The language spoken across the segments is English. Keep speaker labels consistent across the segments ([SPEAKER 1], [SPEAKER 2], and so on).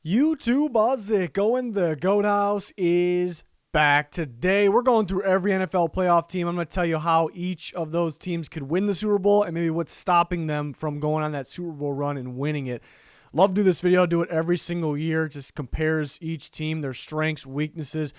[SPEAKER 1] YouTube, how's it going? The Goat House is back. Today, we're going through every NFL playoff team. I'm going to tell you how each of those teams could win the Super Bowl and maybe what's stopping them from going on that Super Bowl run and winning it. Love to do this video. Do it every single year. Just compares each team, their strengths, weaknesses.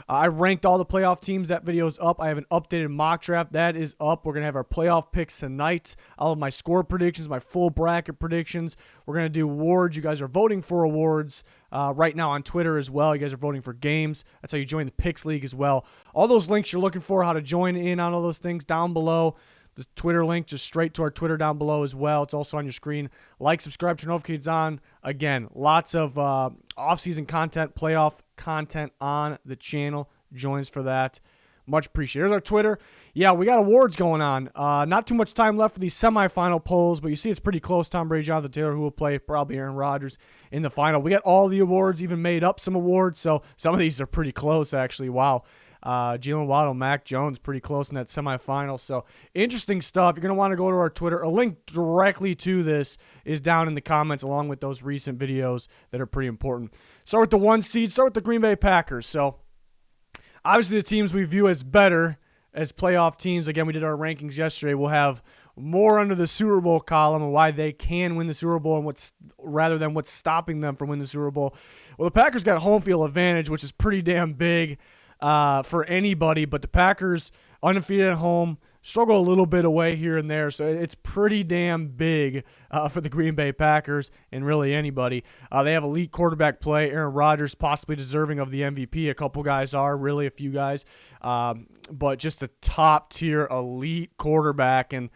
[SPEAKER 1] I ranked all the playoff teams. That video is up. I have an updated mock draft. That is up. We're going to have our playoff picks tonight. I'll have my score predictions, my full bracket predictions. We're going to do awards. You guys are voting for awards right now on Twitter as well. You guys are voting for games. That's how you join the Picks League as well. All those links you're looking for, how to join in on all those things down below. The Twitter link just straight to our Twitter down below as well. It's also on your screen. Like, subscribe, turn notifications on. Again, lots of off-season content, playoff content on the channel. Joins for that. Much appreciated. Here's our Twitter. Yeah, we got awards going on. Not too much time left for these semifinal polls, but you see it's pretty close. Tom Brady, Jonathan Taylor, who will play probably Aaron Rodgers in the final. We got all the awards, even made up some awards, so some of these are pretty close, actually. Wow. Jalen Waddle, Mac Jones, pretty close in that semifinal. So interesting stuff. You're going to want to go to our Twitter. A link directly to this is down in the comments along with those recent videos that are pretty important. Start with the 1 seed. Start with the Green Bay Packers. So obviously the teams we view as better as playoff teams. Again, we did our rankings yesterday. We'll have more under the Super Bowl column and why they can win the Super Bowl and what's rather than what's stopping them from winning the Super Bowl. Well, the Packers got home field advantage, which is pretty damn big for anybody, but the Packers undefeated at home, struggle a little bit away here and there, so it's pretty damn big for the Green Bay Packers and really anybody. They have elite quarterback play. Aaron Rodgers possibly deserving of the MVP. A couple guys are, really a few guys, but just a top-tier elite quarterback, and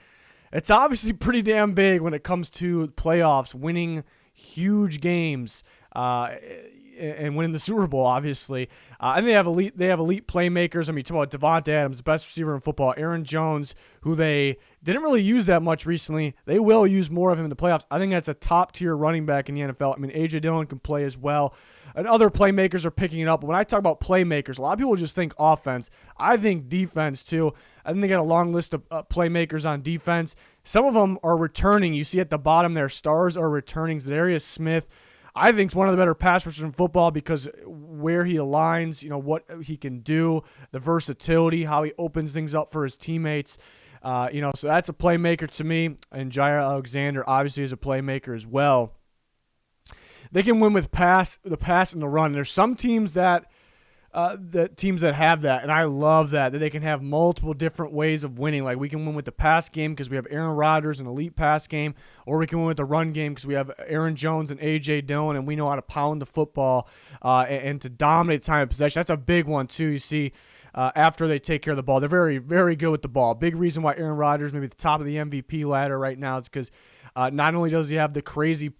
[SPEAKER 1] it's obviously pretty damn big when it comes to playoffs, winning huge games, and winning the Super Bowl, obviously. And they have elite playmakers. I mean, talk about Devontae Adams, the best receiver in football. Aaron Jones, who they didn't really use that much recently. They will use more of him in the playoffs. I think that's a top-tier running back in the NFL. I mean, A.J. Dillon can play as well. And other playmakers are picking it up. When I talk about playmakers, a lot of people just think offense. I think defense, too. I think they got a long list of playmakers on defense. Some of them are returning. You see at the bottom there, stars are returning. Zadarius Smith, I think, is one of the better pass rushers in football because where he aligns, you know, what he can do, the versatility, how he opens things up for his teammates. So that's a playmaker to me. And Jair Alexander obviously is a playmaker as well. They can win with the pass and the run. There's some teams that have that, and I love that they can have multiple different ways of winning. Like we can win with the pass game because we have Aaron Rodgers, an elite pass game, or we can win with the run game because we have Aaron Jones and A.J. Dillon, and we know how to pound the football and to dominate the time of possession. That's a big one, too. You see, after they take care of the ball, they're very, very good with the ball. Big reason why Aaron Rodgers may be at the top of the MVP ladder right now is because not only does he have the crazy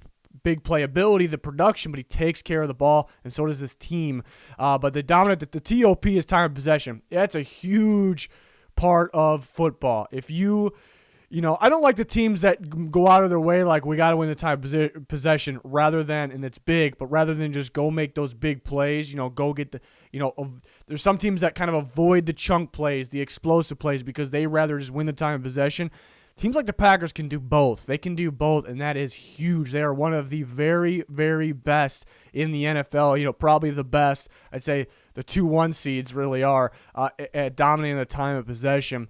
[SPEAKER 1] big playability, the production, but he takes care of the ball, and so does this team. But the TOP is time of possession. That's a huge part of football. If I don't like the teams that go out of their way, like we got to win the time of possession and it's big, but rather than just go make those big plays, go get there's some teams that kind of avoid the chunk plays, the explosive plays, because they rather just win the time of possession. Teams like the Packers can do both. They can do both, and that is huge. They are one of the very, very best in the NFL. Probably the best. I'd say the 2-1 seeds really are at dominating the time of possession.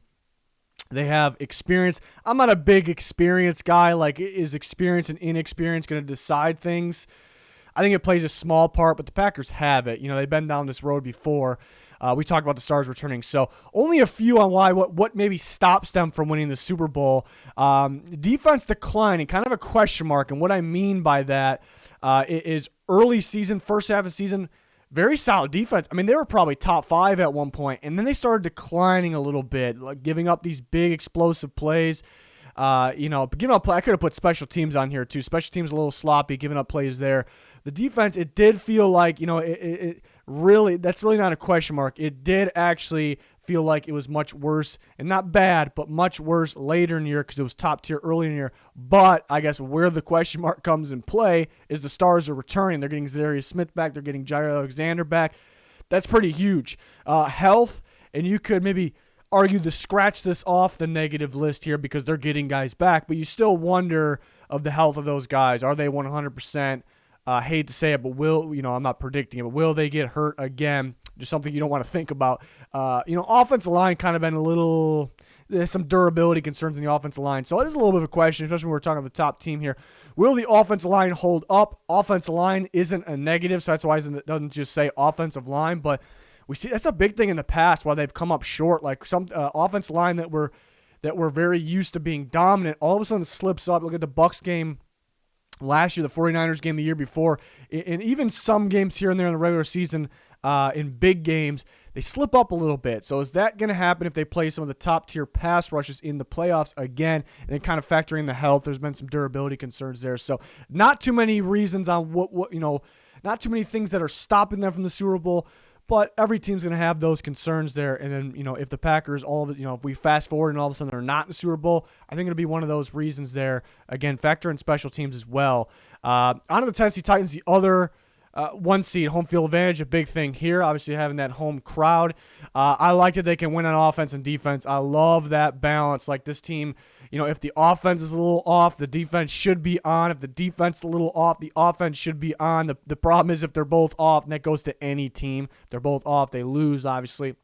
[SPEAKER 1] They have experience. I'm not a big experience guy. Like, is experience and inexperience going to decide things? I think it plays a small part, but the Packers have it. They've been down this road before. We talked about the stars returning. So only a few on what maybe stops them from winning the Super Bowl. Defense declining, kind of a question mark. And what I mean by that is early season, first half of the season, very solid defense. I mean, they were probably top 5 at one point, and then they started declining a little bit, like giving up these big explosive plays. Giving up play. I could have put special teams on here too. Special teams a little sloppy, giving up plays there. The defense, it did feel like, it really, that's really not a question mark. It did actually feel like it was much worse, and not bad, but much worse later in the year because it was top tier early in the year. But I guess where the question mark comes in play is the stars are returning. They're getting Zadarius Smith back. They're getting Jair Alexander back. That's pretty huge. Health, and you could maybe argue to scratch this off the negative list here because they're getting guys back, but you still wonder of the health of those guys. Are they 100%? Hate to say it, but I'm not predicting it, but will they get hurt again? Just something you don't want to think about. Offensive line kind of been there's some durability concerns in the offensive line. So it is a little bit of a question, especially when we're talking about the top team here. Will the offensive line hold up? Offensive line isn't a negative, so that's why it doesn't just say offensive line, but we see that's a big thing in the past why they've come up short. Like some offensive line that were very used to being dominant, all of a sudden slips up. Look at the Bucs game last year, the 49ers game the year before, and even some games here and there in the regular season, in big games, they slip up a little bit. So is that going to happen if they play some of the top-tier pass rushes in the playoffs again, and then kind of factoring the health? There's been some durability concerns there. So not too many reasons on not too many things that are stopping them from the Super Bowl, but every team's going to have those concerns there. And then, if the Packers, if we fast forward and all of a sudden they're not in the Super Bowl, I think it'll be one of those reasons there. Again, factor in special teams as well. On to the Tennessee Titans, the other one seed, home field advantage, a big thing here. Obviously having that home crowd. I like that they can win on offense and defense. I love that balance. Like this team, if the offense is a little off, the defense should be on. If the defense is a little off, the offense should be on. The problem is if they're both off, and that goes to any team. If they're both off, they lose, obviously.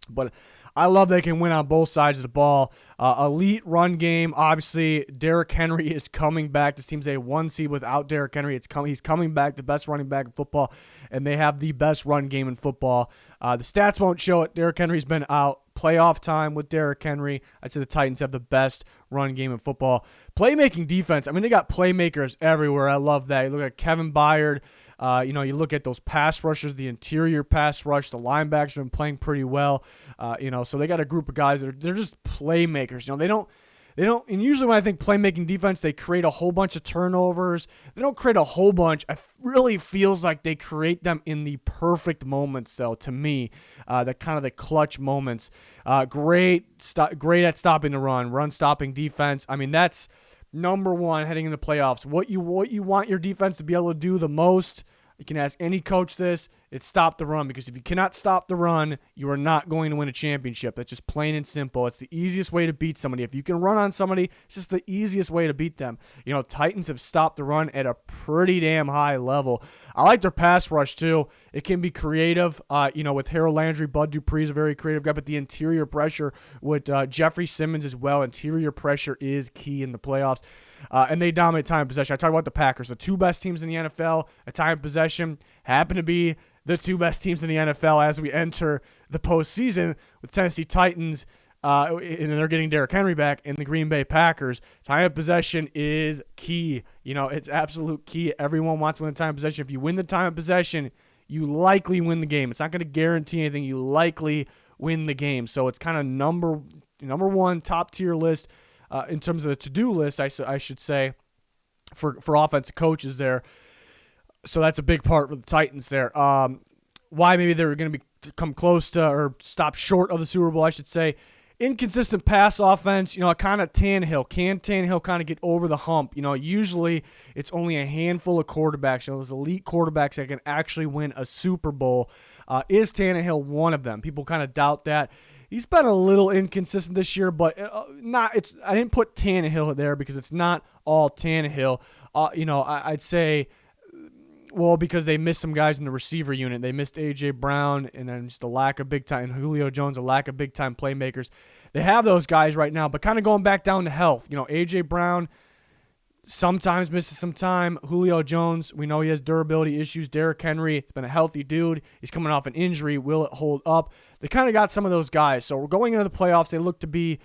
[SPEAKER 1] But I love they can win on both sides of the ball. Elite run game. Obviously, Derrick Henry is coming back. This team's a one seed without Derrick Henry. He's coming back, the best running back in football, and they have the best run game in football. The stats won't show it. Derrick Henry's been out. Playoff time with Derrick Henry. I'd say the Titans have the best run game in football. Playmaking defense. I mean, they got playmakers everywhere. I love that. You look at Kevin Byard. You look at those pass rushers, the interior pass rush, the linebackers have been playing pretty well. So they got a group of guys they're just playmakers. They don't, and usually when I think playmaking defense, they create a whole bunch of turnovers. They don't create a whole bunch. It really feels like they create them in the perfect moments, though, to me. The clutch moments. Great at stopping the run stopping defense. I mean, that's number one heading in the playoffs. What you want your defense to be able to do the most, you can ask any coach this, it's stop the run. Because if you cannot stop the run, you are not going to win a championship. That's just plain and simple. It's the easiest way to beat somebody. If you can run on somebody, it's just the easiest way to beat them. Titans have stopped the run at a pretty damn high level. I like their pass rush, too. It can be creative. With Harold Landry, Bud Dupree's a very creative guy, but the interior pressure with Jeffrey Simmons as well. Interior pressure is key in the playoffs. And they dominate time of possession. I talked about the Packers, the two best teams in the NFL at time of possession, happen to be the two best teams in the NFL as we enter the postseason with Tennessee Titans, and they're getting Derrick Henry back, and the Green Bay Packers. Time of possession is key. It's absolute key. Everyone wants to win the time of possession. If you win the time of possession, you likely win the game. It's not going to guarantee anything. You likely win the game. So it's kind of number one top tier list in terms of the to-do list, I should say, for offensive coaches there. So that's a big part for the Titans there. Why maybe they're going to come close to or stop short of the Super Bowl, I should say. Inconsistent pass offense, kind of Tannehill. Can Tannehill kind of get over the hump? Usually it's only a handful of quarterbacks, those elite quarterbacks that can actually win a Super Bowl. Is Tannehill one of them? People kind of doubt that. He's been a little inconsistent this year, but I didn't put Tannehill there because it's not all Tannehill. I'd say, well, because they missed some guys in the receiver unit. They missed A.J. Brown, and then just a lack of big-time, and Julio Jones, a lack of big-time playmakers. They have those guys right now, but kind of going back down to health. A.J. Brown sometimes misses some time. Julio Jones, we know he has durability issues. Derrick Henry has been a healthy dude. He's coming off an injury. Will it hold up? They kind of got some of those guys. So we're going into the playoffs. They look to be,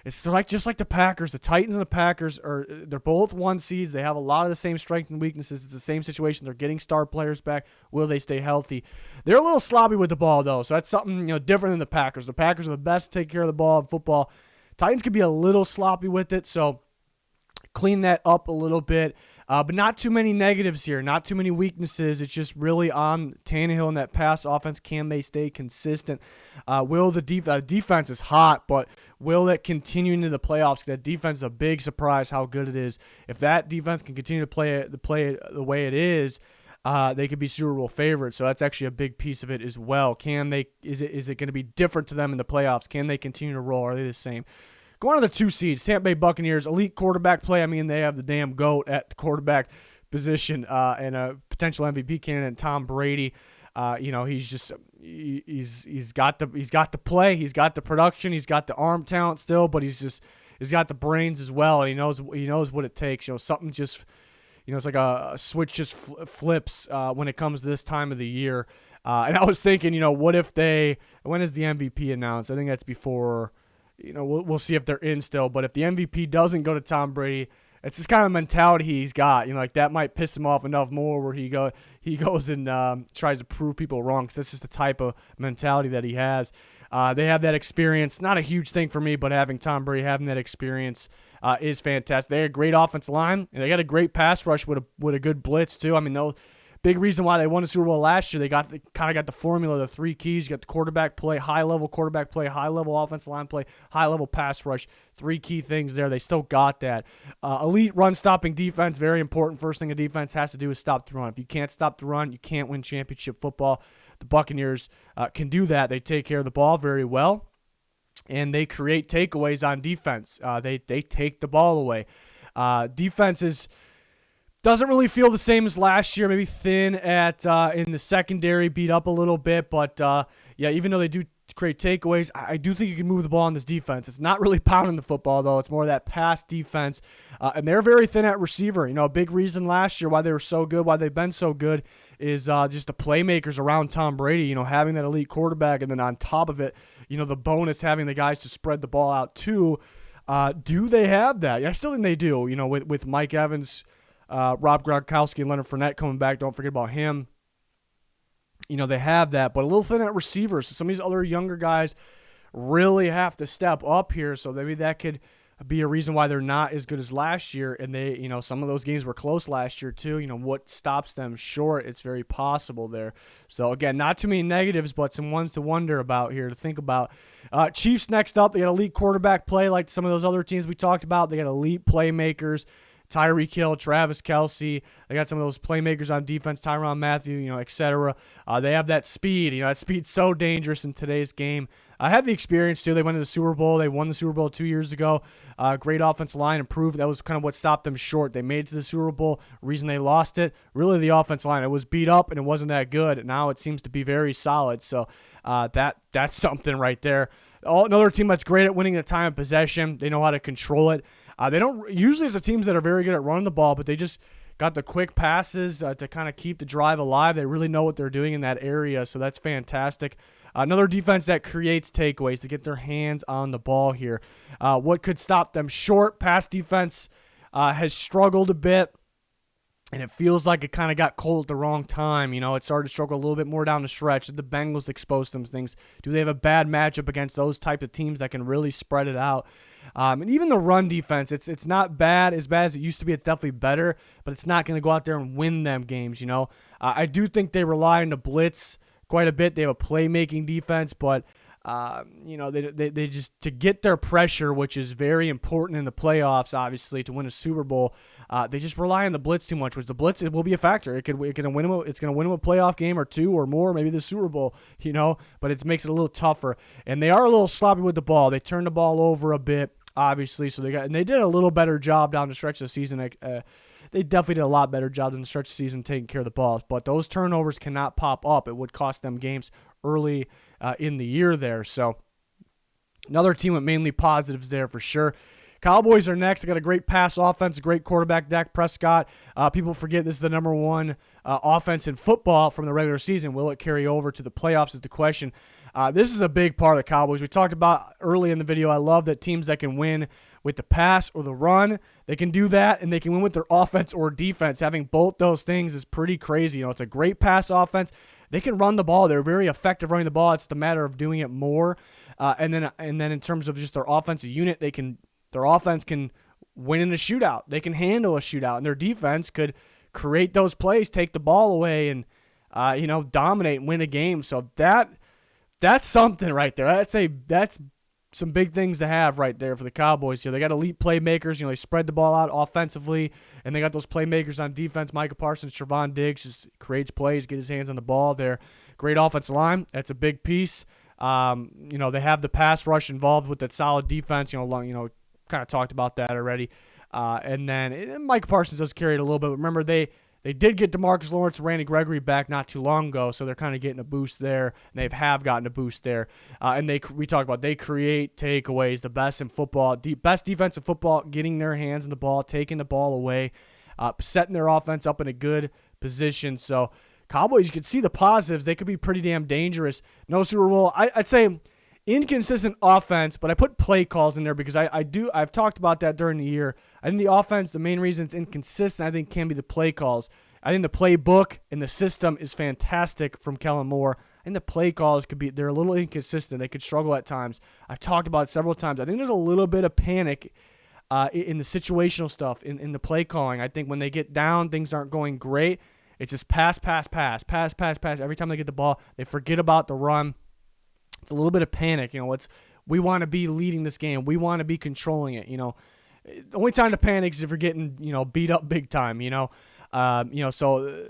[SPEAKER 1] it's just like the Packers. The Titans and the Packers they're both one seeds. They have a lot of the same strengths and weaknesses. It's the same situation. They're getting star players back. Will they stay healthy? They're a little sloppy with the ball, though. So that's something different than the Packers. The Packers are the best to take care of the ball in football. Titans could be a little sloppy with it. So clean that up a little bit. But not too many negatives here, not too many weaknesses. It's just really on Tannehill and that pass offense. Can they stay consistent? Will the defense is hot, but will it continue into the playoffs? Because that defense is a big surprise how good it is. If that defense can continue to play it the way it is, they could be Super Bowl favorites. So that's actually a big piece of it as well. Is it going to be different to them in the playoffs? Can they continue to roll? Are they the same? Going to the 2 seeds, Tampa Bay Buccaneers, elite quarterback play. I mean, they have the damn GOAT at the quarterback position and a potential MVP candidate, Tom Brady. He's got the play, he's got the production, he's got the arm talent still, but he's got the brains as well, and he knows what it takes. Something just, it's like a switch just flips when it comes to this time of the year. And I was thinking, what if when is the MVP announced? I think that's before, we'll see if they're in still. But if the MVP doesn't go to Tom Brady, it's this kind of mentality he's got. Like that might piss him off enough more where he goes and tries to prove people wrong, because that's just the type of mentality that he has. They have that experience. Not a huge thing for me, but having Tom Brady, having that experience is fantastic. They got a great offensive line, and they got a great pass rush with a good blitz too. I mean, big reason why they won the Super Bowl last year. They kind of got the formula, the three keys. You got the quarterback play, high-level quarterback play, high-level offensive line play, high-level pass rush. Three key things there. They still got that. Elite run-stopping defense, very important. First thing a defense has to do is stop the run. If you can't stop the run, you can't win championship football. The Buccaneers can do that. They take care of the ball very well, and they create takeaways on defense. They take the ball away. Defense doesn't really feel the same as last year. Maybe thin in the secondary, beat up a little bit. But, even though they do create takeaways, I do think you can move the ball on this defense. It's not really pounding the football, though. It's more of that pass defense. And they're very thin at receiver. A big reason last year why they were so good, why they've been so good, is just the playmakers around Tom Brady, having that elite quarterback. And then on top of it, the bonus, having the guys to spread the ball out too. Do they have that? Yeah, I still think they do, with Mike Evans, Rob Gronkowski, and Leonard Fournette coming back. Don't forget about him. They have that, but a little thin at receivers. So some of these other younger guys really have to step up here. So maybe that could be a reason why they're not as good as last year. And they, some of those games were close last year too. What stops them short? It's very possible there. So again, not too many negatives, but some ones to wonder about here, to think about. Chiefs next up. They got elite quarterback play like some of those other teams we talked about. They got elite playmakers. Tyreek Hill, Travis Kelce. They got some of those playmakers on defense, Tyrann Mathieu, etc. They have that speed. That speed's so dangerous in today's game. I had the experience, too. They went to the Super Bowl. They won the Super Bowl 2 years ago. Great offensive line, improved. That was kind of what stopped them short. They made it to the Super Bowl. Reason they lost it, really the offensive line. It was beat up, and it wasn't that good. Now it seems to be very solid. So that's something right there. Another team that's great at winning the time of possession. They know how to control it. They don't usually, it's the teams that are very good at running the ball, but they just got the quick passes to kind of keep the drive alive. They really know what they're doing in that area, so that's fantastic. Another defense that creates takeaways to get their hands on the ball here. What could stop them short? Pass defense has struggled a bit, and it feels like it kind of got cold at the wrong time. It started to struggle a little bit more down the stretch. Did the Bengals expose some things? Do they have a bad matchup against those type of teams that can really spread it out? And even the run defense, it's not as bad as it used to be. It's definitely better, but it's not going to go out there and win them games, I do think they rely on the blitz quite a bit. They have a playmaking defense, but they just, to get their pressure, which is very important in the playoffs, obviously, to win a Super Bowl, they just rely on the blitz too much, which the blitz, it will be a factor. It's going to win them a playoff game or two or more, maybe the Super Bowl, but it makes it a little tougher. And they are a little sloppy with the ball. They turn the ball over a bit, obviously, so they did a little better job down the stretch of the season. They definitely did a lot better job in the stretch of the season taking care of the ball, but those turnovers cannot pop up. It would cost them games early in the year there. So another team with mainly positives there for sure. Cowboys are next. They got a great pass offense, a great quarterback, Dak Prescott. People forget this is the number one offense in football from the regular season. Will it carry over to the playoffs is the question. This is a big part of the Cowboys. We talked about early in the video. I love that teams that can win with the pass or the run, they can do that, and they can win with their offense or defense. Having both those things is pretty crazy. It's a great pass offense. They can run the ball. They're very effective running the ball. It's the matter of doing it more. And then in terms of just their offensive unit, their offense can win in a shootout. They can handle a shootout, and their defense could create those plays, take the ball away, and dominate and win a game. So that's something right there. That's some big things to have right there for the Cowboys. They got elite playmakers. They spread the ball out offensively, and they got those playmakers on defense. Micah Parsons, Trevon Diggs just creates plays, get his hands on the ball there. Great offensive line. That's a big piece. They have the pass rush involved with that solid defense. Kind of talked about that already. And then Micah Parsons does carry it a little bit. Remember, they They did get DeMarcus Lawrence and Randy Gregory back not too long ago, so they're kind of getting a boost there. And they have gotten a boost there. And we talk about they create takeaways, the best in football, best defense in football, getting their hands on the ball, taking the ball away, setting their offense up in a good position. So Cowboys, you could see the positives. They could be pretty damn dangerous. No Super Bowl. I'd say inconsistent offense, but I put play calls in there because I've talked about that during the year. I think the offense, the main reason it's inconsistent, I think can be the play calls. I think the playbook and the system is fantastic from Kellen Moore. I think the play calls they're a little inconsistent. They could struggle at times. I've talked about it several times. I think there's a little bit of panic in the situational stuff, in the play calling. I think when they get down, things aren't going great. It's just pass. Every time they get the ball, they forget about the run. It's a little bit of panic. We want to be leading this game. We want to be controlling it. The only time to panic is if you're getting, beat up big time, so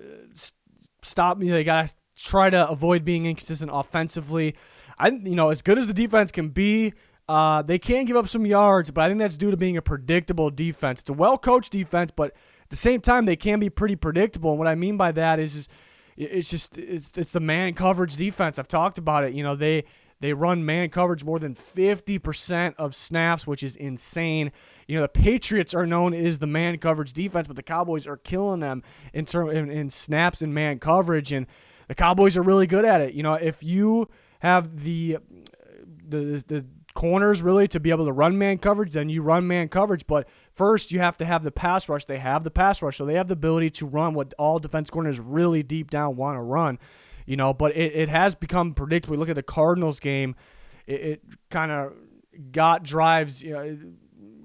[SPEAKER 1] stop. They got to try to avoid being inconsistent offensively. As good as the defense can be, they can give up some yards, but I think that's due to being a predictable defense. It's a well-coached defense, but at the same time, they can be pretty predictable. And what I mean by that is it's the man coverage defense. I've talked about it. They run man coverage more than 50% of snaps, which is insane. The Patriots are known as the man coverage defense, but the Cowboys are killing them in snaps and man coverage, and the Cowboys are really good at it. If you have the corners really to be able to run man coverage, then you run man coverage. But first, you have to have the pass rush. They have the pass rush, so they have the ability to run what all defense corners really deep down want to run. But it has become predictable. Look at the Cardinals game. It kind of got drives,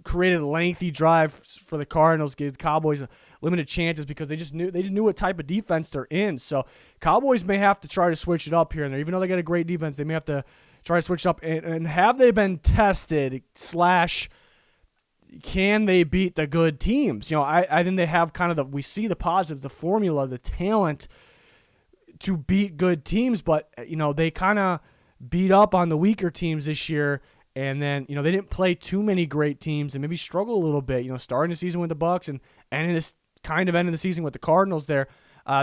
[SPEAKER 1] created lengthy drives for the Cardinals, gave the Cowboys limited chances because they just knew what type of defense they're in. So Cowboys may have to try to switch it up here and there. Even though they got a great defense, they may have to try to switch it up. And have they been tested / can they beat the good teams? I think they have kind of we see the positive, the formula, the talent to beat good teams, but they kind of beat up on the weaker teams this year, and then they didn't play too many great teams and maybe struggle a little bit. Starting the season with the Bucs and ending this kind of end of the season with the Cardinals there.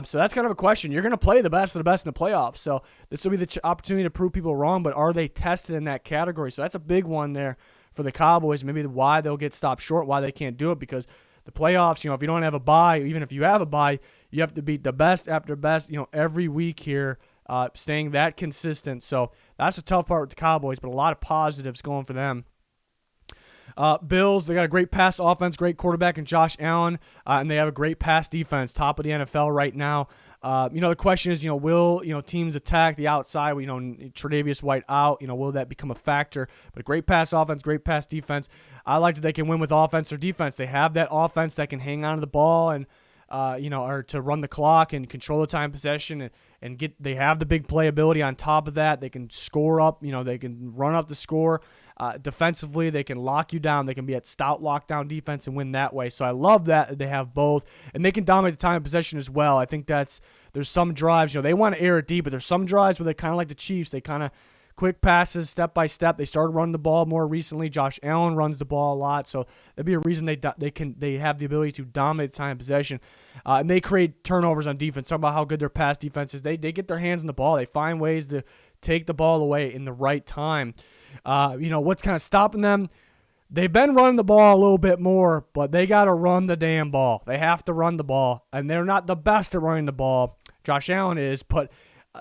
[SPEAKER 1] So that's kind of a question. You're going to play the best of the best in the playoffs, so this will be the opportunity to prove people wrong. But are they tested in that category? So that's a big one there for the Cowboys. Maybe why they'll get stopped short, why they can't do it, because the playoffs, if you don't have a bye, even if you have a bye, you have to beat the best after best, every week here, staying that consistent. So that's the tough part with the Cowboys, but a lot of positives going for them. Bills, they got a great pass offense, great quarterback in Josh Allen, and they have a great pass defense, top of the NFL right now. The question is, will teams attack the outside? Tre'Davious White out. Will that become a factor? But a great pass offense, great pass defense. I like that they can win with offense or defense. They have that offense that can hang on to the ball and or to run the clock and control the time possession and get. They have the big playability on top of that. They can score up. They can run up the score. Defensively, they can lock you down. They can be at stout lockdown defense and win that way. So I love that they have both, and they can dominate the time of possession as well. I think there's some drives, they want to air it deep, but there's some drives where they kind of like the Chiefs. They kind of quick passes, step by step. They started running the ball more recently. Josh Allen runs the ball a lot, so that'd be a reason they have the ability to dominate the time of possession, and they create turnovers on defense. Talk about how good their pass defense is. They get their hands on the ball. They find ways to take the ball away in the right time. What's kind of stopping them? They've been running the ball a little bit more, but they got to run the damn ball. They have to run the ball, and they're not the best at running the ball. Josh Allen is, but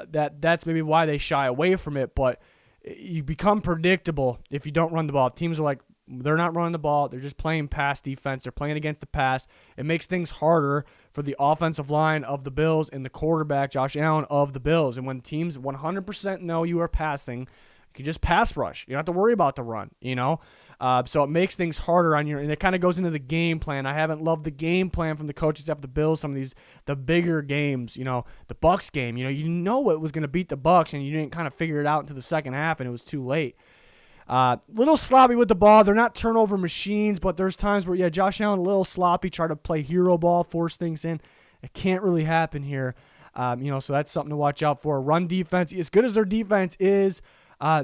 [SPEAKER 1] that's maybe why they shy away from it. But you become predictable if you don't run the ball. Teams are like, they're not running the ball. They're just playing pass defense. They're playing against the pass. It makes things harder for the offensive line of the Bills and the quarterback, Josh Allen, of the Bills. And when teams 100% know you are passing, you can just pass rush. You don't have to worry about the run, So it makes things harder on and it kind of goes into the game plan. I haven't loved the game plan from the coaches after the Bills. Some of the bigger games, the Bucs game, you know what was going to beat the Bucs, and you didn't kind of figure it out into the second half, and it was too late. Little sloppy with the ball. They're not turnover machines, but there's times where, Josh Allen a little sloppy, try to play hero ball, force things in. It can't really happen here. So that's something to watch out for. Run defense, as good as their defense is,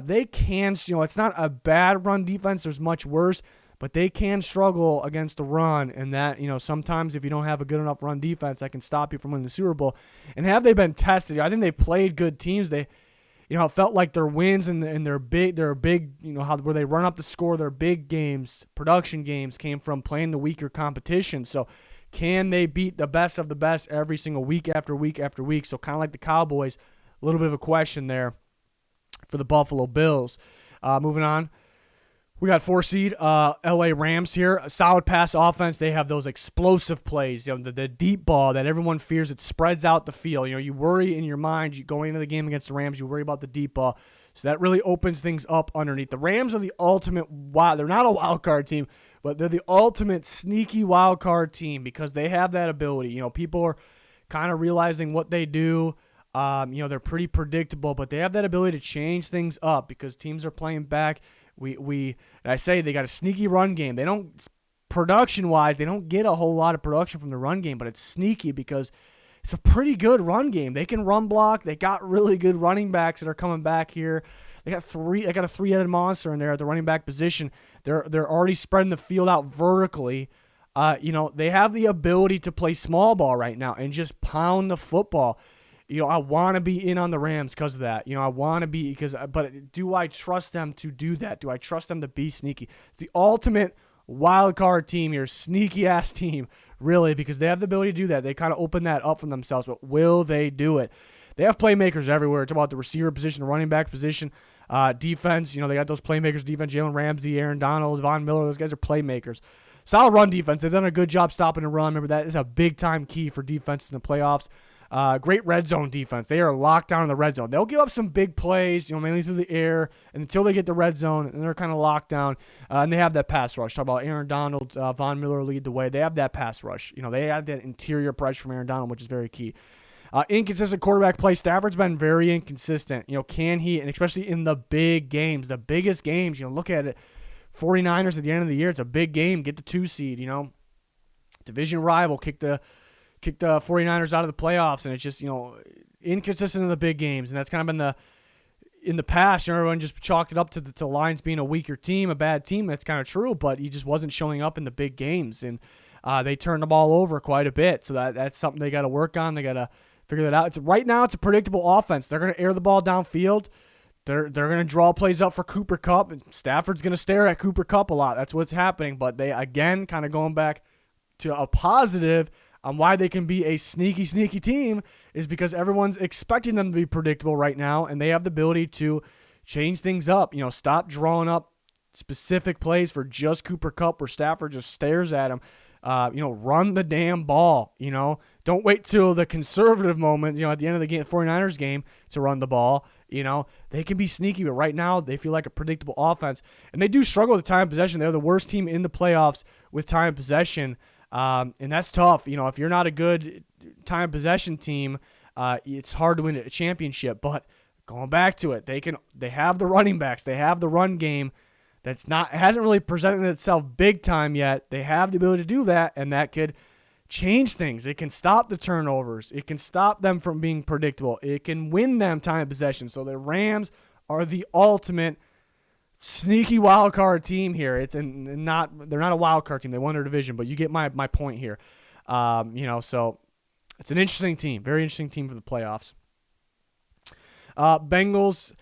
[SPEAKER 1] they can, it's not a bad run defense. There's much worse, but they can struggle against the run, and that, sometimes if you don't have a good enough run defense, that can stop you from winning the Super Bowl. And have they been tested? I think they've played good teams. They, it felt like their wins and their big, where they run up the score, their big games, production games came from playing the weaker competition. So can they beat the best of the best every single week after week after week? So kind of like the Cowboys, a little bit of a question there for the Buffalo Bills. Moving on. We got 4 seed LA Rams here. A solid pass offense. They have those explosive plays, the deep ball that everyone fears. It spreads out the field. You worry in your mind going into the game against the Rams. You worry about the deep ball. So that really opens things up underneath. The Rams are the ultimate they're not a wild card team, but they're the ultimate sneaky wild card team because they have that ability. People are kind of realizing what they do. They're pretty predictable, but they have that ability to change things up because teams are playing back. I say they got a sneaky run game. They don't, production-wise, they don't get a whole lot of production from the run game, but it's sneaky because it's a pretty good run game. They can run block. They got really good running backs that are coming back here. They got a three-headed monster in there at the running back position. They're already spreading the field out vertically. They have the ability to play small ball right now and just pound the football. I want to be in on the Rams because of that. I want to be but do I trust them to do that? Do I trust them to be sneaky? It's the ultimate wild card team here, sneaky ass team, really, because they have the ability to do that. They kind of open that up for themselves, but will they do it? They have playmakers everywhere. It's about the receiver position, the running back position, defense. They got those playmakers, defense, Jalen Ramsey, Aaron Donald, Von Miller. Those guys are playmakers. Solid run defense. They've done a good job stopping the run. Remember, that is a big-time key for defense in the playoffs. Great red zone defense. They are locked down in the red zone. They'll give up some big plays, mainly through the air, and until they get the red zone, and they're kind of locked down. And they have that pass rush. Talk about Aaron Donald, Von Miller lead the way. They have that pass rush. They have that interior pressure from Aaron Donald, which is very key. Inconsistent quarterback play. Stafford's been very inconsistent. Can he, and especially in the big games, the biggest games, look at it. 49ers at the end of the year, it's a big game. Get the 2 seed, Division rival, kick the 49ers out of the playoffs, and it's just, inconsistent in the big games. And that's kind of been in the past, everyone just chalked it up to the Lions being a weaker team, a bad team. That's kind of true, but he just wasn't showing up in the big games. And they turned the ball over quite a bit. So that's something they got to work on. They got to figure that out. Right now, it's a predictable offense. They're going to air the ball downfield. They're going to draw plays up for Cooper Kupp, and Stafford's going to stare at Cooper Kupp a lot. That's what's happening. But they, again, kind of going back to a positive on why they can be a sneaky, sneaky team is because everyone's expecting them to be predictable right now, and they have the ability to change things up. Stop drawing up specific plays for just Cooper Kupp where Stafford just stares at him. Run the damn ball. Don't wait till the conservative moment, at the end of the game, 49ers game, to run the ball. They can be sneaky, but right now they feel like a predictable offense, and they do struggle with time of possession. They're the worst team in the playoffs with time of possession. And that's tough. If you're not a good time possession team, it's hard to win a championship. But going back to it, they have the running backs, they have the run game. It hasn't really presented itself big time yet. They have the ability to do that, and that could change things. It can stop the turnovers. It can stop them from being predictable. It can win them time of possession. So the Rams are the ultimate sneaky wild card team here. They're not a wild card team. They won their division, but you get my point here. So it's an interesting team, very interesting team for the playoffs. Bengals,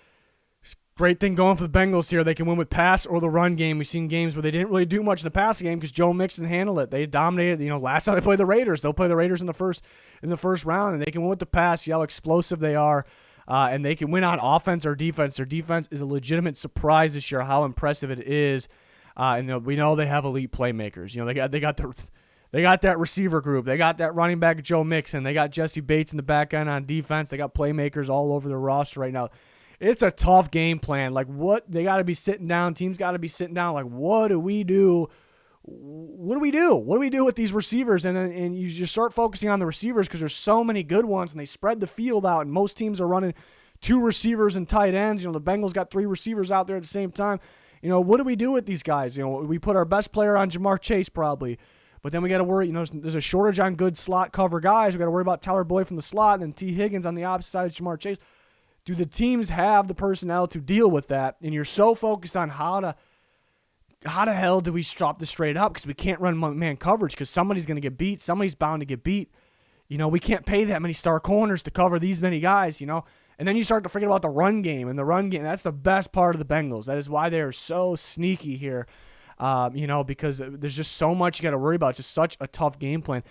[SPEAKER 1] great thing going for the Bengals here. They can win with pass or the run game. We've seen games where they didn't really do much in the passing game because Joe Mixon handled it. They dominated. Last time they played the Raiders, they'll play the Raiders in the first round, and they can win with the pass. See how explosive they are. And they can win on offense or defense. Their defense is a legitimate surprise this year, how impressive it is. And we know they have elite playmakers. They got that receiver group. They got that running back Joe Mixon. They got Jesse Bates in the back end on defense. They got playmakers all over their roster right now. It's a tough game plan. They got to be sitting down. Teams got to be sitting down. What do we do? What do we do? What do we do with these receivers? And you just start focusing on the receivers because there's so many good ones, and they spread the field out, and most teams are running 2 receivers and tight ends. The Bengals got 3 receivers out there at the same time. What do we do with these guys? We put our best player on Jamar Chase probably, but then we got to worry. There's a shortage on good slot cover guys. We got to worry about Tyler Boyd from the slot and then T. Higgins on the opposite side of Jamar Chase. Do the teams have the personnel to deal with that? And you're so focused on how to how the hell do we drop this straight up? Because we can't run man coverage because somebody's going to get beat. Somebody's bound to get beat. We can't pay that many star corners to cover these many guys, And then you start to forget about the run game. And the run game, that's the best part of the Bengals. That is why they are so sneaky here, because there's just so much you got to worry about. It's just such a tough game plan.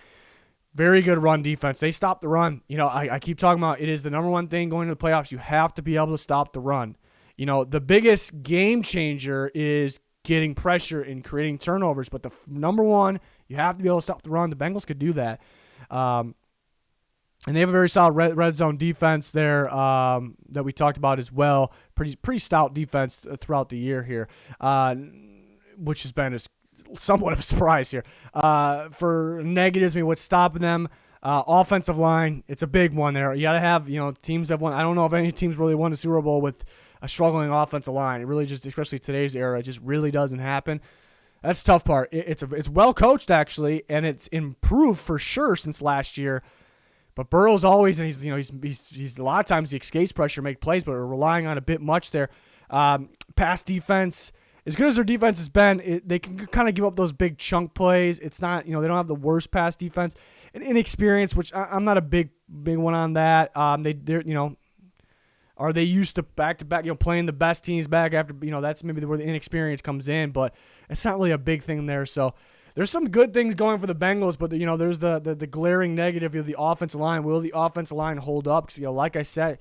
[SPEAKER 1] Very good run defense. They stop the run. I keep talking about it is the number one thing going into the playoffs. You have to be able to stop the run. The biggest game changer is getting pressure and creating turnovers. But the number one, you have to be able to stop the run. The Bengals could do that. And they have a very solid red zone defense there that we talked about as well. Pretty stout defense throughout the year here, which has been somewhat of a surprise here. For negatives, what's stopping them? Offensive line, it's a big one there. You got to have, teams have won. I don't know if any teams really won a Super Bowl with a struggling offensive line. It really just, especially today's era, it just really doesn't happen. That's the tough part. It's well coached actually, and it's improved for sure since last year. But Burrow's always, and he's a lot of times he escapes pressure, make plays, but we're relying on a bit much there. Pass defense, as good as their defense has been, they can kind of give up those big chunk plays. It's not, they don't have the worst pass defense. And inexperience, which I'm not a big one on that. They're are they used to back-to-back, playing the best teams back after, that's maybe where the inexperience comes in, but it's not really a big thing there. So there's some good things going for the Bengals, but, there's the glaring negative of the offensive line. Will the offensive line hold up? Because, like I said,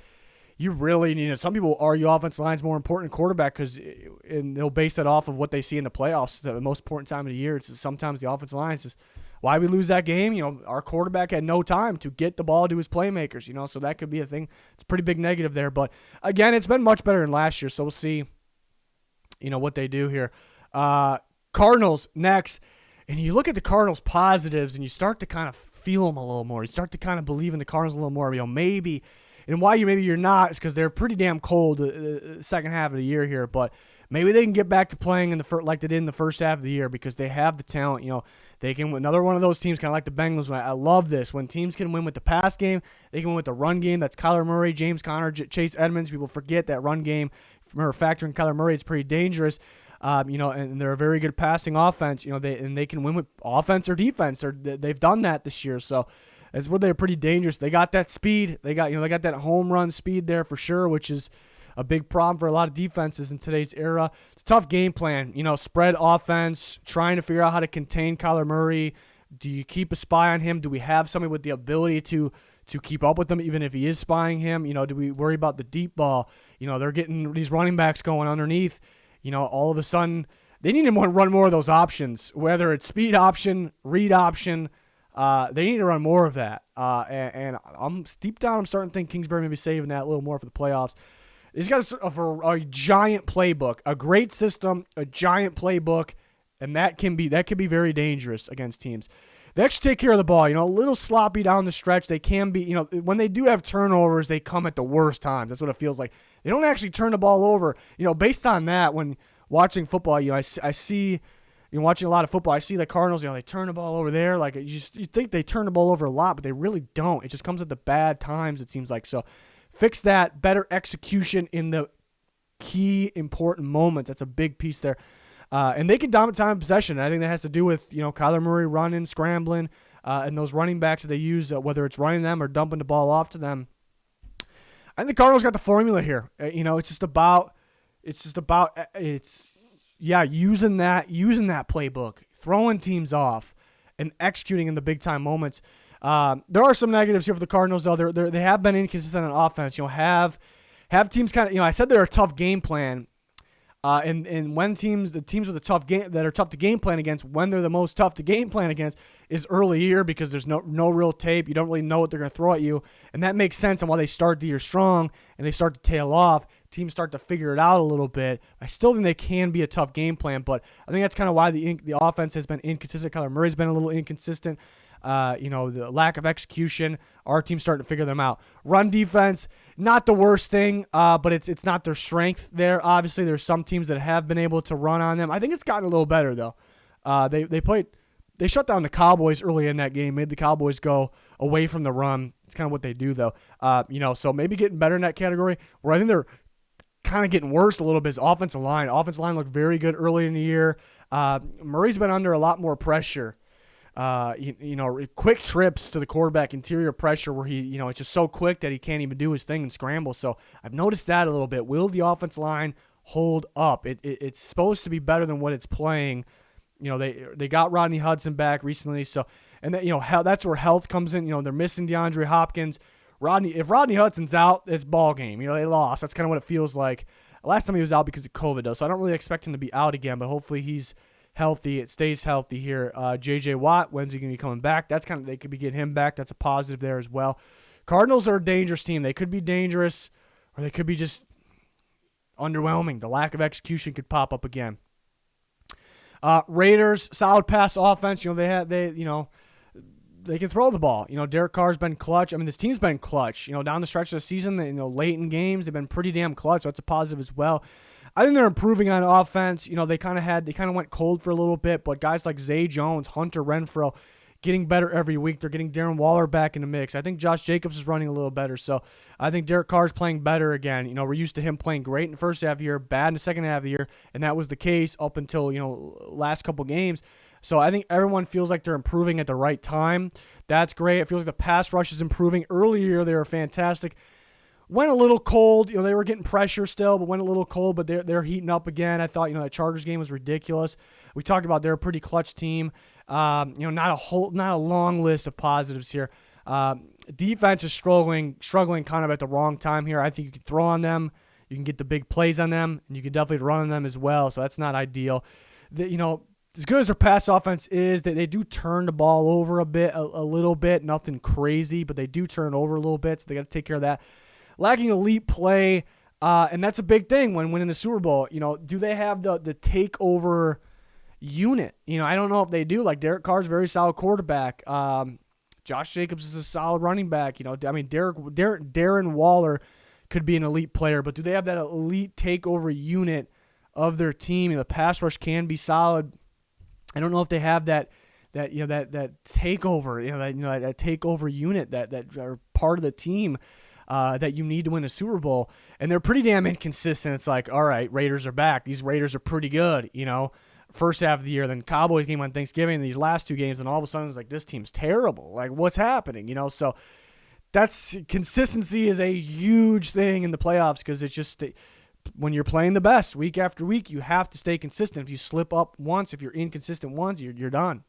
[SPEAKER 1] you really need some people argue offensive line is more important than quarterback and they'll base that off of what they see in the playoffs. The most important time of the year. It's sometimes the offensive line is just why we lose that game. Our quarterback had no time to get the ball to his playmakers, so that could be a thing. It's a pretty big negative there. But, again, it's been much better than last year, so we'll see, what they do here. Cardinals next. And you look at the Cardinals' positives, and you start to kind of feel them a little more. You start to kind of believe in the Cardinals a little more. Maybe, and why maybe you're not is because they're pretty damn cold the second half of the year here. But maybe they can get back to playing like they did in the first half of the year because they have the talent. They can another one of those teams kind of like the Bengals. I love this when teams can win with the pass game, they can win with the run game. That's Kyler Murray, James Conner, Chase Edmonds. People forget that run game. Remember, factoring Kyler Murray, it's pretty dangerous. And they're a very good passing offense. They can win with offense or defense. They've done that this year, so that's where they're pretty dangerous. They got that speed. They got that home run speed there for sure, which is a big problem for a lot of defenses in today's era. It's a tough game plan. Spread offense, trying to figure out how to contain Kyler Murray. Do you keep a spy on him? Do we have somebody with the ability to keep up with him, even if he is spying him? Do we worry about the deep ball? They're getting these running backs going underneath. All of a sudden, they need to run more of those options, whether it's speed option, read option. They need to run more of that. And I'm deep down, I'm starting to think Kingsbury may be saving that a little more for the playoffs. He's got a giant playbook, a great system, a giant playbook, and that can be very dangerous against teams. They actually take care of the ball. A little sloppy down the stretch. They can be, when they do have turnovers, they come at the worst times. That's what it feels like. They don't actually turn the ball over. Based on that, when watching football, I see, watching a lot of football, I see the Cardinals, they turn the ball over there. Like, you think they turn the ball over a lot, but they really don't. It just comes at the bad times, it seems like. So fix that. Better execution in the key important moments. That's a big piece there. And they can dominate time of possession. I think that has to do with, Kyler Murray running, scrambling, and those running backs that they use, whether it's running them or dumping the ball off to them. I think the Cardinals got the formula here. It's using that playbook, throwing teams off, and executing in the big time moments. There are some negatives here for the Cardinals, though. They have been inconsistent on offense. Have teams kind of, I said they're a tough game plan. And when the teams with a tough game that are tough to game plan against, when they're the most tough to game plan against, is early year because there's no real tape. You don't really know what they're going to throw at you, and that makes sense on why they start the year strong and they start to tail off. Teams start to figure it out a little bit. I still think they can be a tough game plan, but I think that's kind of why the offense has been inconsistent. Kyler Murray's been a little inconsistent. The lack of execution, our team's starting to figure them out. Run defense, not the worst thing, but it's not their strength there. Obviously, there's some teams that have been able to run on them. I think it's gotten a little better, though. They shut down the Cowboys early in that game, made the Cowboys go away from the run. It's kind of what they do, though. So maybe getting better in that category, where I think they're kind of getting worse a little bit is offensive line. Offensive line looked very good early in the year. Murray's been under a lot more pressure. Quick trips to the quarterback, interior pressure where he, it's just so quick that he can't even do his thing and scramble. So I've noticed that a little bit. Will the offensive line hold up? It's supposed to be better than what it's playing. They got Rodney Hudson back recently. So, and that, that's where health comes in. They're missing DeAndre Hopkins. If Rodney Hudson's out, it's ball game. They lost. That's kind of what it feels like. Last time he was out because of COVID, though. So I don't really expect him to be out again, but hopefully he's healthy. It stays healthy here. J.J. Watt, when's he going to be coming back? They could be getting him back. That's a positive there as well. Cardinals are a dangerous team. They could be dangerous, or they could be just underwhelming. The lack of execution could pop up again. Raiders, solid pass offense. They can throw the ball. Derek Carr's been clutch. I mean, this team's been clutch. Down the stretch of the season, late in games, they've been pretty damn clutch. So that's a positive as well. I think they're improving on offense. They kind of went cold for a little bit, but guys like Zay Jones, Hunter Renfrow, getting better every week. They're getting Darren Waller back in the mix. I think Josh Jacobs is running a little better. So I think Derek Carr's playing better again. We're used to him playing great in the first half of the year, bad in the second half of the year, and that was the case up until, last couple games. So I think everyone feels like they're improving at the right time. That's great. It feels like the pass rush is improving. Earlier, they were fantastic. Went a little cold. They were getting pressure still, but went a little cold, but they're heating up again. I thought, that Chargers game was ridiculous. We talked about they're a pretty clutch team. Not a long list of positives here. Defense is struggling kind of at the wrong time here. I think you can throw on them. You can get the big plays on them, and you can definitely run on them as well, so that's not ideal. As good as their pass offense is, they do turn the ball over a little bit. Nothing crazy, but they do turn it over a little bit, so they got to take care of that. Lacking elite play, and that's a big thing when winning the Super Bowl. Do they have the takeover unit? I don't know if they do. Like, Derek Carr's a very solid quarterback. Josh Jacobs is a solid running back. Darren Waller could be an elite player, but do they have that elite takeover unit of their team? The pass rush can be solid. I don't know if they have that takeover, that takeover unit that are part of the team that you need to win a Super Bowl. And they're pretty damn inconsistent. It's like, all right, Raiders are back. These Raiders are pretty good, first half of the year. Then Cowboys game on Thanksgiving, and these last two games, and all of a sudden it's like, this team's terrible. Like, what's happening? So consistency is a huge thing in the playoffs, because it's just when you're playing the best week after week, you have to stay consistent. If you slip up once, if you're inconsistent once, you're done,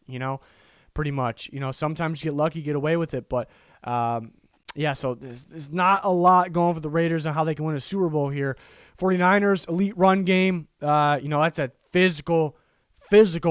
[SPEAKER 1] pretty much. Sometimes you get lucky, get away with it. But, so there's not a lot going for the Raiders on how they can win a Super Bowl here. 49ers, elite run game. That's a physical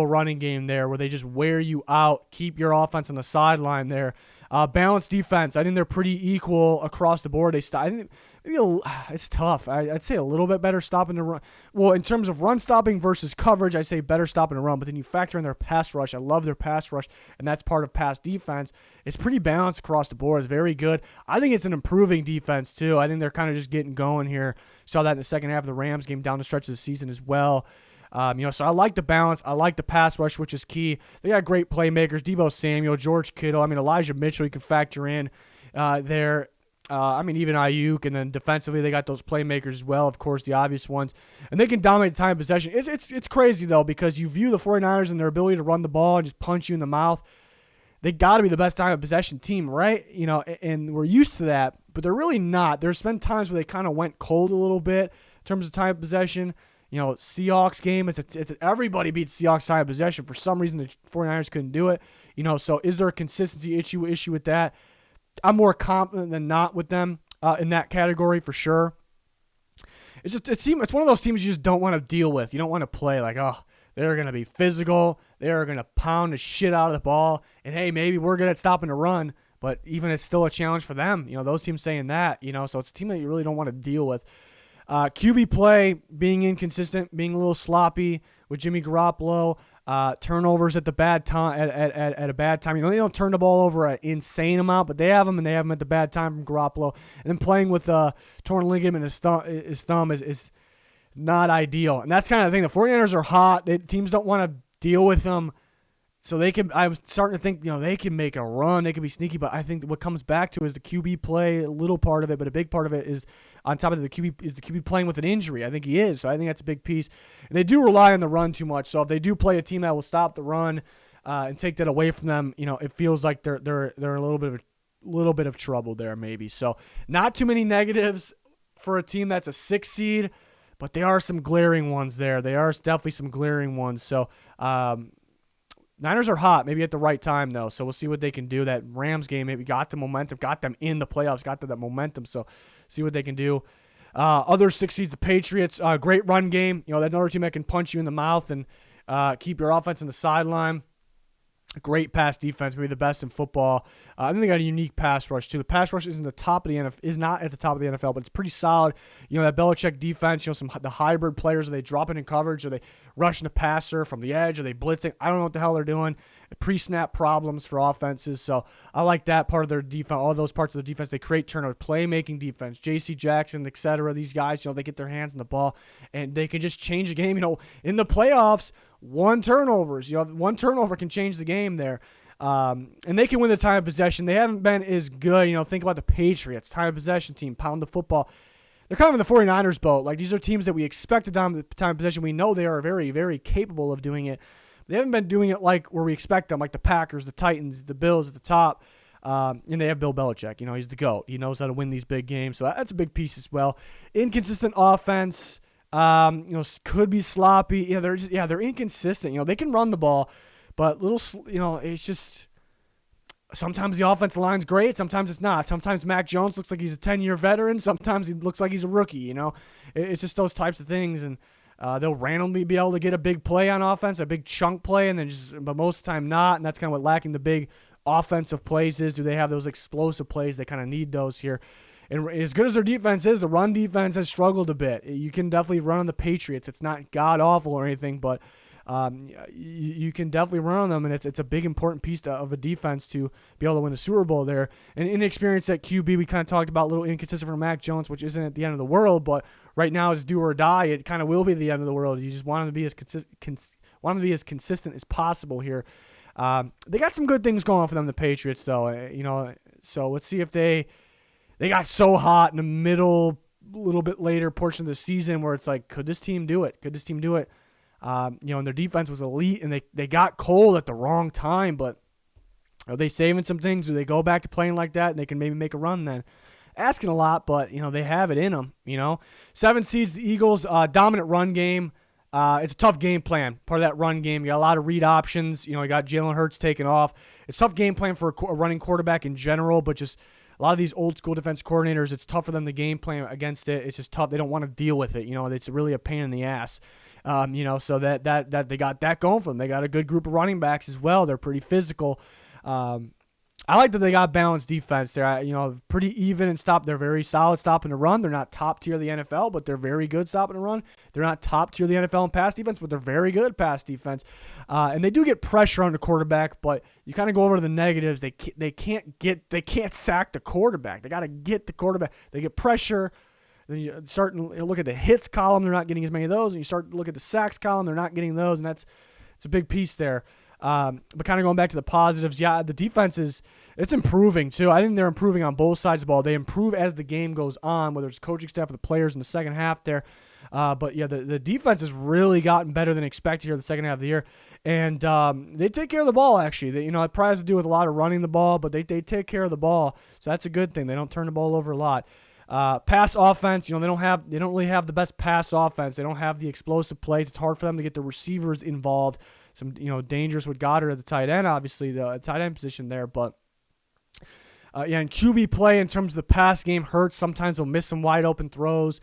[SPEAKER 1] running game there where they just wear you out, keep your offense on the sideline there. Balanced defense. I think they're pretty equal across the board. I think it's tough. I'd say a little bit better stopping the run. Well, in terms of run stopping versus coverage, I'd say better stopping the run. But then you factor in their pass rush. I love their pass rush, and that's part of pass defense. It's pretty balanced across the board. It's very good. I think it's an improving defense, too. I think they're kind of just getting going here. Saw that in the second half of the Rams game down the stretch of the season as well. So I like the balance. I like the pass rush, which is key. They got great playmakers: Deebo Samuel, George Kittle. Elijah Mitchell you can factor in there. Even Ayuk, and then defensively they got those playmakers as well, of course, the obvious ones. And they can dominate the time of possession. It's crazy, though, because you view the 49ers and their ability to run the ball and just punch you in the mouth. They got to be the best time of possession team, right? And we're used to that, but they're really not. There's been times where they kind of went cold a little bit in terms of time of possession. Seahawks game, everybody beats Seahawks time of possession. For some reason, the 49ers couldn't do it. So is there a consistency issue with that? I'm more confident than not with them in that category for sure. It's one of those teams you just don't want to deal with. You don't want to play like, oh, they're going to be physical. They're going to pound the shit out of the ball. And, hey, maybe we're good at stopping the run, but even it's still a challenge for them. Those teams saying that, so it's a team that you really don't want to deal with. QB play, being inconsistent, being a little sloppy with Jimmy Garoppolo, turnovers at the bad time at a bad time. They don't turn the ball over an insane amount, but they have them, and they have them at the bad time from Garoppolo. And then playing with torn ligament in his thumb is not ideal. And that's kind of the thing. The 49ers are hot. Teams don't want to deal with them. So I'm starting to think, they can make a run. They can be sneaky, but I think what comes back to is the QB play, a little part of it, but a big part of it is on top of the QB playing with an injury. I think he is. So I think that's a big piece. And they do rely on the run too much. So if they do play a team that will stop the run and take that away from them, it feels like they're in a little bit of trouble there maybe. So not too many negatives for a team that's a 6 seed, but there are some glaring ones there. There are definitely some glaring ones. So Niners are hot, maybe at the right time, though, so we'll see what they can do. That Rams game maybe got the momentum, got them in the playoffs, got to that momentum, so see what they can do. Other 6 seeds, the Patriots, great run game. That's another team that can punch you in the mouth and keep your offense in the sideline. Great pass defense, maybe the best in football. I think they got a unique pass rush too. The pass rush is not at the top of the NFL, but it's pretty solid. That Belichick defense. The hybrid players. Are they dropping in coverage? Are they rushing the passer from the edge? Are they blitzing? I don't know what the hell they're doing. Pre-snap problems for offenses. So I like that part of their defense. All those parts of the defense. They create turnover, playmaking defense. J.C. Jackson, etc. These guys, they get their hands on the ball and they can just change the game. In the playoffs. One turnover can change the game there. And they can win the time of possession. They haven't been as good. Think about the Patriots, time of possession team, pound the football. They're kind of in the 49ers boat. Like, these are teams that we expect the time of possession. We know they are very, very capable of doing it. They haven't been doing it like where we expect them, like the Packers, the Titans, the Bills at the top. And they have Bill Belichick. He's the GOAT. He knows how to win these big games. So that's a big piece as well. Inconsistent offense. Could be sloppy. They're inconsistent. They can run the ball, but it's just sometimes the offensive line's great, sometimes it's not. Sometimes Mac Jones looks like he's a 10-year veteran, sometimes he looks like he's a rookie. It's just those types of things, and they'll randomly be able to get a big play on offense, a big chunk play, and then but most of the time not, and that's kind of what lacking the big offensive plays is. Do they have those explosive plays? They kind of need those here. And as good as their defense is, the run defense has struggled a bit. You can definitely run on the Patriots. It's not god-awful or anything, but you can definitely run on them, and it's a big, important piece of a defense to be able to win a Super Bowl there. And inexperience at QB, we kind of talked about a little inconsistent for Mac Jones, which isn't at the end of the world, but right now it's do or die. It kind of will be the end of the world. You just want him to be as consistent as possible here. They got some good things going for them, the Patriots, though. So let's see if they got so hot in the middle, a little bit later portion of the season where it's like, could this team do it? And their defense was elite, and they got cold at the wrong time, but are they saving some things? Do they go back to playing like that and they can maybe make a run then? Asking a lot, but, they have it in them, 7 seeds, the Eagles, dominant run game. It's a tough game plan, part of that run game. You got a lot of read options. You got Jalen Hurts taking off. It's a tough game plan for a running quarterback in general, but just a lot of these old school defense coordinators, it's tough for them to game plan against it. It's just tough. They don't want to deal with it. It's really a pain in the ass. So that they got that going for them. They got a good group of running backs as well. They're pretty physical. I like that they got balanced defense there. Pretty even and stop. They're very solid stopping the run. They're not top tier of the NFL, but they're very good stopping the run. They're not top tier of the NFL in pass defense, but they're very good pass defense. And they do get pressure on the quarterback, but you kind of go over to the negatives. They can't sack the quarterback. They got to get the quarterback. They get pressure. Then you start to look at the hits column. They're not getting as many of those. And you start to look at the sacks column. They're not getting those, and it's a big piece there. But kind of going back to the positives, the defense it's improving too. I think they're improving on both sides of the ball. They improve as the game goes on, whether it's coaching staff or the players in the second half there. The defense has really gotten better than expected here in the second half of the year. And they take care of the ball, actually. It probably has to do with a lot of running the ball, but they take care of the ball. So that's a good thing. They don't turn the ball over a lot. Pass offense, they don't really have the best pass offense. They don't have the explosive plays. It's hard for them to get the receivers involved. Some, dangerous with Goddard at the tight end, obviously, the tight end position there. But, and QB play in terms of the pass game hurts. Sometimes they'll miss some wide open throws.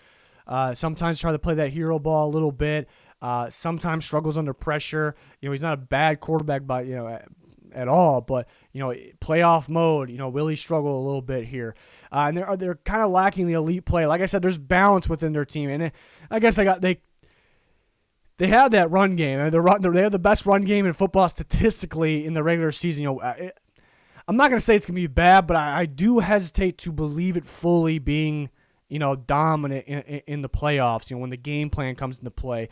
[SPEAKER 1] Sometimes try to play that hero ball a little bit. Sometimes struggles under pressure. He's not a bad quarterback at all, but playoff mode, will he struggle a little bit here? And they're kind of lacking the elite play. Like I said, there's balance within their team, and I guess they have that run game. They have the best run game in football statistically in the regular season. I'm not going to say it's going to be bad, but I do hesitate to believe it fully being, dominant in the playoffs. When the game plan comes into play,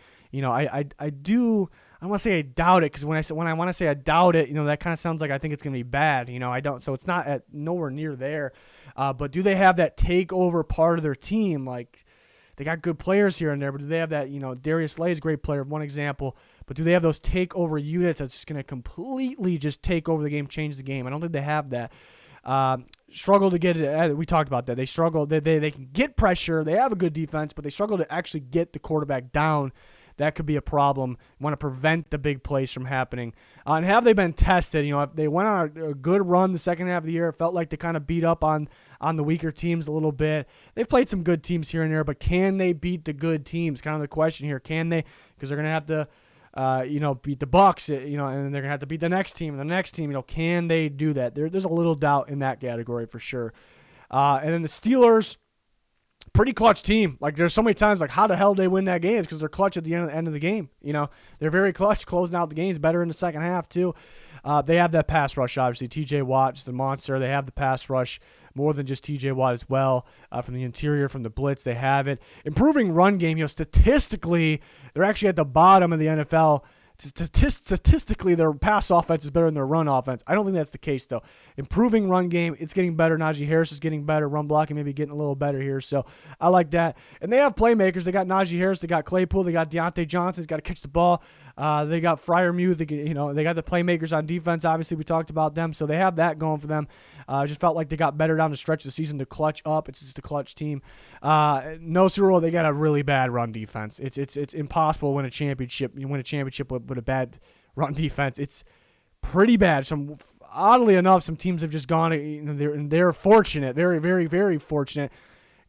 [SPEAKER 1] I want to say I doubt it, because when I want to say I doubt it, that kind of sounds like I think it's going to be bad. I don't. So it's not at nowhere near there. But do they have that takeover part of their team? Like, they got good players here and there, but do they have that? Darius Slay is a great player, one example. But do they have those takeover units that's just going to completely just take over the game, change the game? I don't think they have that. Struggle to get it. We talked about that. They struggle. They can get pressure. They have a good defense, but they struggle to actually get the quarterback down. That could be a problem. You want to prevent the big plays from happening. And have they been tested? If they went on a good run the second half of the year, it felt like they kind of beat up on the weaker teams a litto bit. They've played some good teams here and there, but can they beat the good teams? Kind of the question here. Can they? Because they're going to have to beat the Bucs, and they're going to have to beat the next team. And the next team, can they do that? There's a little doubt in that category for sure. And then the Steelers, pretty clutch team. Like, there's so many times, like, how the hell do they win that game? It's because they're clutch at the end of the game. They're very clutch, closing out the games, better in the second half too. They have that pass rush, obviously. TJ Watt is the monster. They have the pass rush more than just TJ Watt as well. From the interior, from the blitz, they have it. Improving run game, statistically, they're actually at the bottom of the NFL. Statistically, their pass offense is better than their run offense. I don't think that's the case, though. Improving run game, it's getting better. Najee Harris is getting better. Run blocking maybe getting a little better here, so I like that. And they have playmakers. They got Najee Harris. They got Claypool. They got Deontay Johnson. He's got to catch the ball. They got Freiermuth. They got the playmakers on defense. Obviously, we talked about them, so they have that going for them. Just felt like they got better down the stretch of the season to clutch up. It's just a clutch team. No Super Bowl. They got a really bad run defense. It's impossible to win a championship. You win a championship with a bad run defense. It's pretty bad. Oddly enough, some teams have just gone. They're fortunate. Very, very, very fortunate.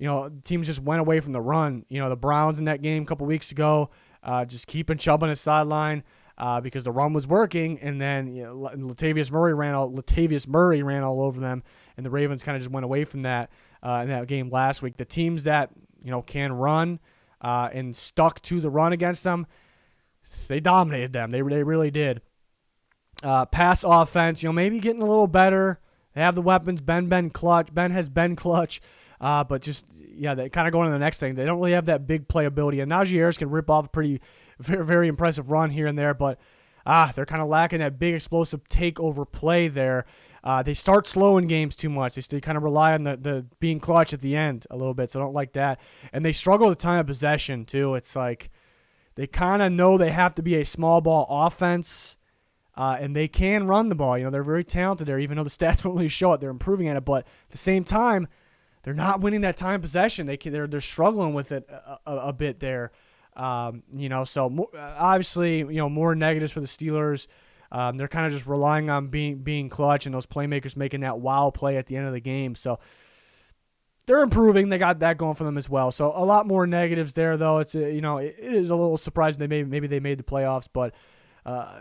[SPEAKER 1] Teams just went away from the run. The Browns in that game a couple weeks ago, just keeping Chubb on his sideline. Because the run was working, and then Latavius Murray ran all over them, and the Ravens kind of just went away from that in that game last week. The teams that can run and stuck to the run against them, they dominated them. They really did. Pass offense, maybe getting a little better. They have the weapons. Ben has been clutch. But they kind of going to the next thing. They don't really have that big playability. And Najee Harris can rip off a very, very impressive run here and there, but they're kind of lacking that big explosive takeover play there. They start slow in games too much. They kind of rely on the being clutch at the end a little bit, so I don't like that. And they struggle with time of possession too. It's like they kind of know they have to be a small ball offense, and they can run the ball. They're very talented there, even though the stats won't really show it. They're improving at it, but at the same time, they're not winning that time possession. They're struggling with it a bit there. So obviously, more negatives for the Steelers. They're kind of just relying on being clutch and those playmakers making that wow play at the end of the game. So they're improving. They got that going for them as well. So a lot more negatives there, though. It's it is a little surprising maybe they made the playoffs, but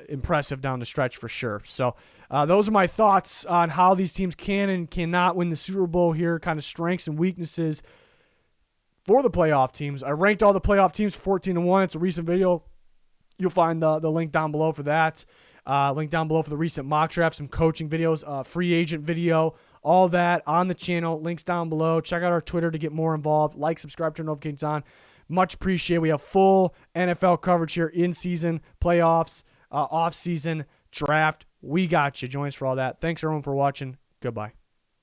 [SPEAKER 1] impressive down the stretch for sure. So those are my thoughts on how these teams can and cannot win the Super Bowl here, kind of strengths and weaknesses for the playoff teams. I ranked all the playoff teams 14-1. It's a recent video. You'll find the link down below for that. Link down below for the recent mock draft, some coaching videos, free agent video, all that on the channel. Links down below. Check out our Twitter to get more involved. Like, subscribe, turn notifications on. Much appreciated. We have full NFL coverage here in season, playoffs, off season, draft. We got you. Join us for all that. Thanks everyone for watching. Goodbye.